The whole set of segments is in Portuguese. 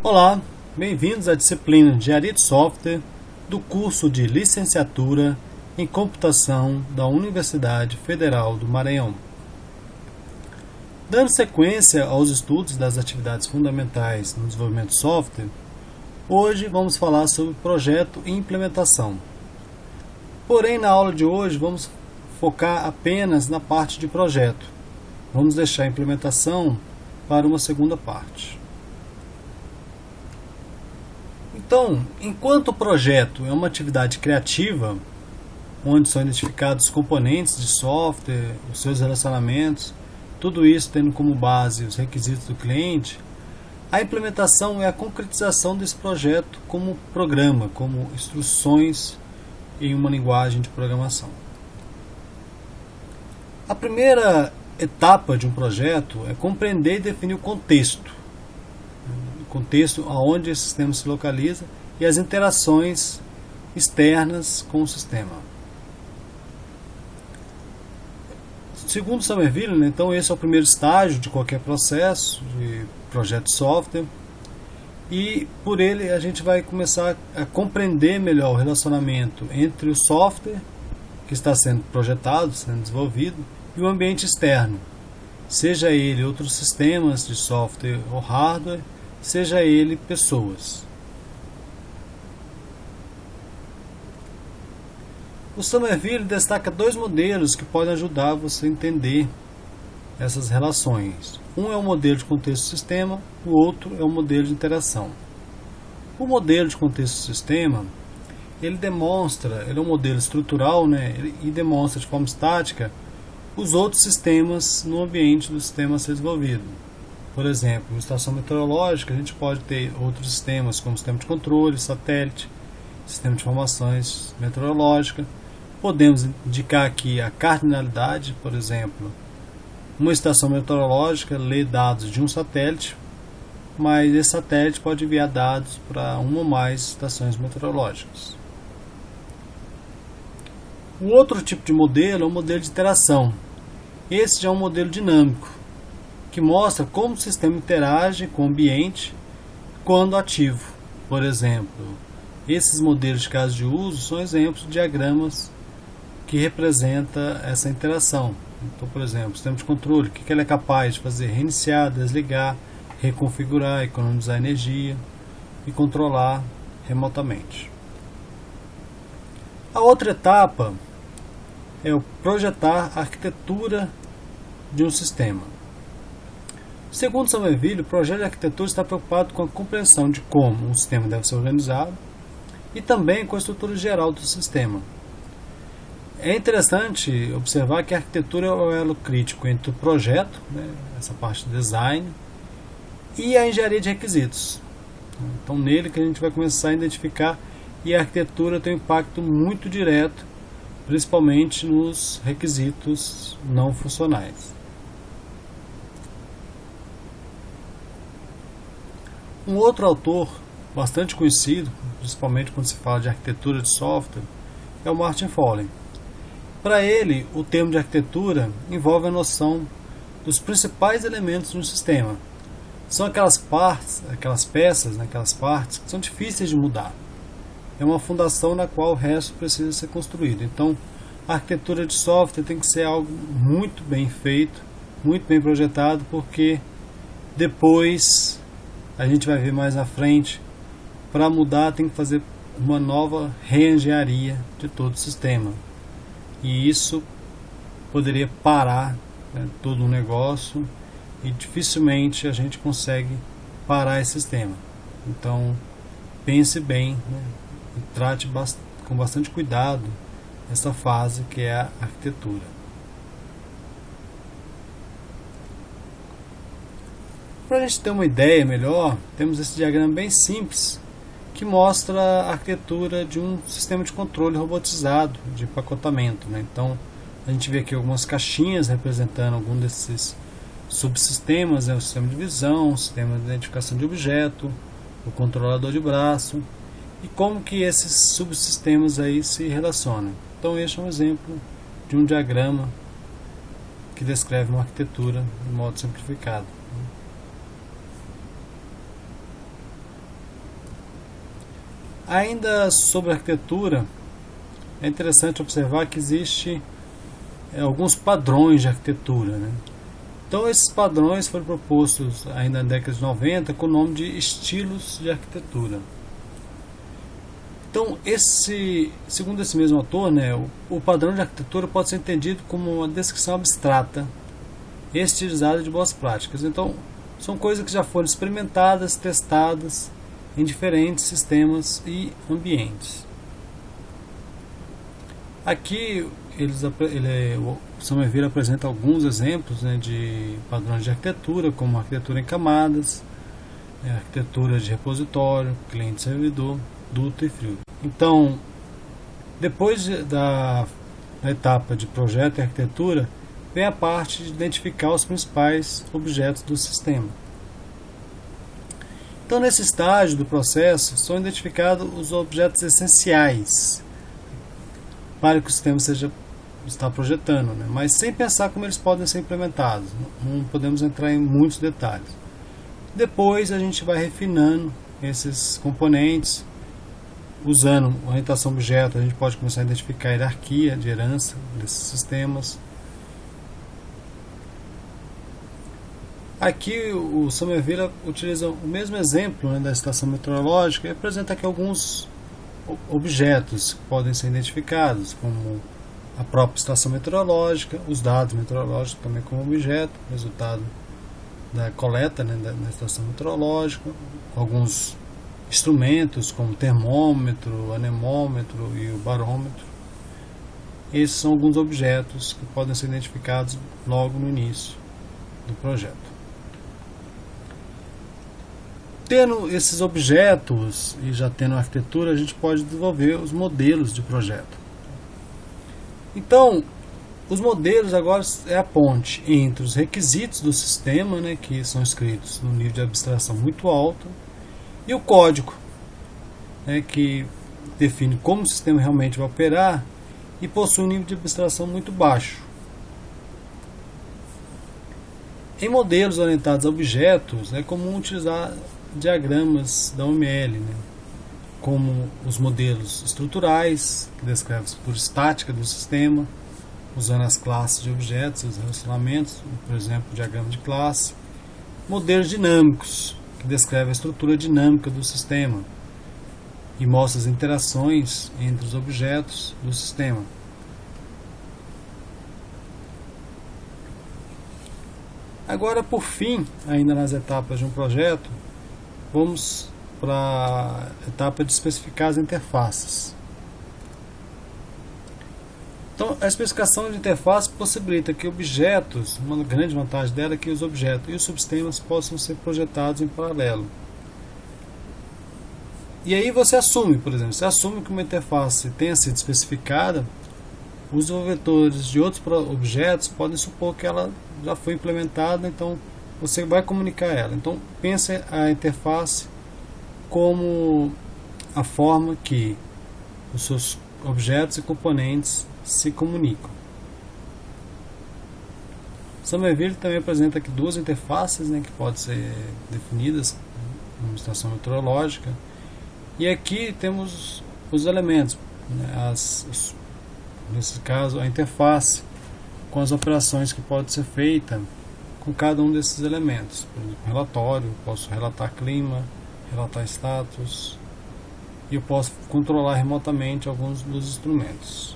Olá, bem-vindos à disciplina de Engenharia de Software do curso de Licenciatura em Computação da Universidade Federal do Maranhão. Dando sequência aos estudos das atividades fundamentais no desenvolvimento de software, hoje vamos falar sobre projeto e implementação. Porém, na aula de hoje vamos focar apenas na parte de projeto. Vamos deixar a implementação para uma segunda parte. Então, enquanto o projeto é uma atividade criativa, onde são identificados os componentes de software, os seus relacionamentos, tudo isso tendo como base os requisitos do cliente, a implementação é a concretização desse projeto como programa, como instruções em uma linguagem de programação. A primeira etapa de um projeto é compreender e definir o contexto aonde esse sistema se localiza e as interações externas com o sistema. Segundo Somerville, então esse é o primeiro estágio de qualquer processo de projeto de software, e por ele a gente vai começar a compreender melhor o relacionamento entre o software que está sendo projetado, sendo desenvolvido, e o ambiente externo, seja ele outros sistemas de software ou hardware, seja ele pessoas. O Somerville destaca dois modelos que podem ajudar você a entender essas relações. Um é o modelo de contexto-sistema, o outro é o modelo de interação. O modelo de contexto-sistema, ele é um modelo estrutural, e demonstra de forma estática os outros sistemas no ambiente do sistema a ser desenvolvido. Por exemplo, em estação meteorológica, a gente pode ter outros sistemas, como sistema de controle, satélite, sistema de informações meteorológica. Podemos indicar aqui a cardinalidade, por exemplo. Uma estação meteorológica lê dados de um satélite, mas esse satélite pode enviar dados para uma ou mais estações meteorológicas. O outro tipo de modelo é o modelo de interação. Esse já é um modelo dinâmico, que mostra como o sistema interage com o ambiente quando ativo. Por exemplo, esses modelos de caso de uso são exemplos de diagramas que representam essa interação. Então, por exemplo, o sistema de controle, o que ele é capaz de fazer? Reiniciar, desligar, reconfigurar, economizar energia e controlar remotamente. A outra etapa é o projetar a arquitetura de um sistema. Segundo Somerville, o projeto de arquitetura está preocupado com a compreensão de como um sistema deve ser organizado e também com a estrutura geral do sistema. É interessante observar que a arquitetura é o elo crítico entre o projeto, essa parte de design, e a engenharia de requisitos. Então, nele que a gente vai começar a identificar, e a arquitetura tem um impacto muito direto, principalmente nos requisitos não funcionais. Um outro autor bastante conhecido, principalmente quando se fala de arquitetura de software, é o Martin Fowler. Para ele, o termo de arquitetura envolve a noção dos principais elementos de um sistema. São aquelas partes, aquelas peças, aquelas partes que são difíceis de mudar. É uma fundação na qual o resto precisa ser construído. Então, a arquitetura de software tem que ser algo muito bem feito, muito bem projetado, porque depois a gente vai ver mais à frente, para mudar tem que fazer uma nova reengenharia de todo o sistema. E isso poderia parar todo o negócio, e dificilmente a gente consegue parar esse sistema. Então, pense bem, e trate com bastante cuidado essa fase que é a arquitetura. Para a gente ter uma ideia melhor, temos esse diagrama bem simples que mostra a arquitetura de um sistema de controle robotizado de empacotamento. Então, a gente vê aqui algumas caixinhas representando algum desses subsistemas, o sistema de visão, o sistema de identificação de objeto, o controlador de braço, e como que esses subsistemas aí se relacionam. Então, este é um exemplo de um diagrama que descreve uma arquitetura de modo simplificado. Ainda sobre arquitetura, é interessante observar que existe alguns padrões de arquitetura, né? Então esses padrões foram propostos ainda na década de 90 com o nome de estilos de arquitetura. Então, segundo esse mesmo autor, né, o padrão de arquitetura pode ser entendido como uma descrição abstrata, estilizada de boas práticas. Então, são coisas que já foram experimentadas, testadas em diferentes sistemas e ambientes. Aqui, o Somerville apresenta alguns exemplos, né, de padrões de arquitetura, como arquitetura em camadas, arquitetura de repositório, cliente-servidor, duto e frio. Então, depois da etapa de projeto e arquitetura, vem a parte de identificar os principais objetos do sistema. Então, nesse estágio do processo, são identificados os objetos essenciais para que o sistema está projetando, né? Mas sem pensar como eles podem ser implementados. Não podemos entrar em muitos detalhes. Depois a gente vai refinando esses componentes. Usando a orientação objeto, a gente pode começar a identificar a hierarquia de herança desses sistemas. Aqui o Somerville utiliza o mesmo exemplo, né, da estação meteorológica e apresenta aqui alguns objetos que podem ser identificados, como a própria estação meteorológica, os dados meteorológicos também como objeto, resultado da coleta, né, da estação meteorológica, alguns instrumentos como termômetro, anemômetro e o barômetro. Esses são alguns objetos que podem ser identificados logo no início do projeto. Tendo esses objetos e já tendo a arquitetura, a gente pode desenvolver os modelos de projeto. Então, os modelos agora é a ponte entre os requisitos do sistema, né, que são escritos num nível de abstração muito alto, e o código, né, que define como o sistema realmente vai operar e possui um nível de abstração muito baixo. Em modelos orientados a objetos, é comum utilizar diagramas da UML, né, como os modelos estruturais, que descrevem a estrutura estática do sistema, usando as classes de objetos, os relacionamentos, por exemplo, o diagrama de classe. Modelos dinâmicos, que descreve a estrutura dinâmica do sistema e mostra as interações entre os objetos do sistema. Agora, por fim, ainda nas etapas de um projeto, vamos para a etapa de especificar as interfaces. Então, a especificação de interface possibilita que objetos, uma grande vantagem dela é que os objetos e os subsistemas possam ser projetados em paralelo. E aí você assume, por exemplo, que uma interface tenha sido especificada, os desenvolvedores de outros objetos podem supor que ela já foi implementada, então você vai comunicar ela. Então, pense a interface como a forma que os seus objetos e componentes se comunicam. Somerville também apresenta aqui duas interfaces, né, que podem ser definidas numa estação meteorológica. E aqui temos os elementos, né, nesse caso a interface com as operações que pode ser feita com cada um desses elementos. Por exemplo, relatório, posso relatar clima, relatar status, e eu posso controlar remotamente alguns dos instrumentos.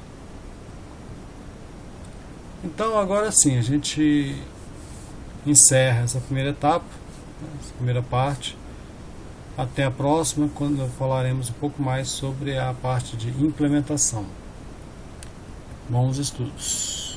Então agora sim, a gente encerra essa primeira etapa, essa primeira parte. Até a próxima, quando falaremos um pouco mais sobre a parte de implementação. Bons estudos!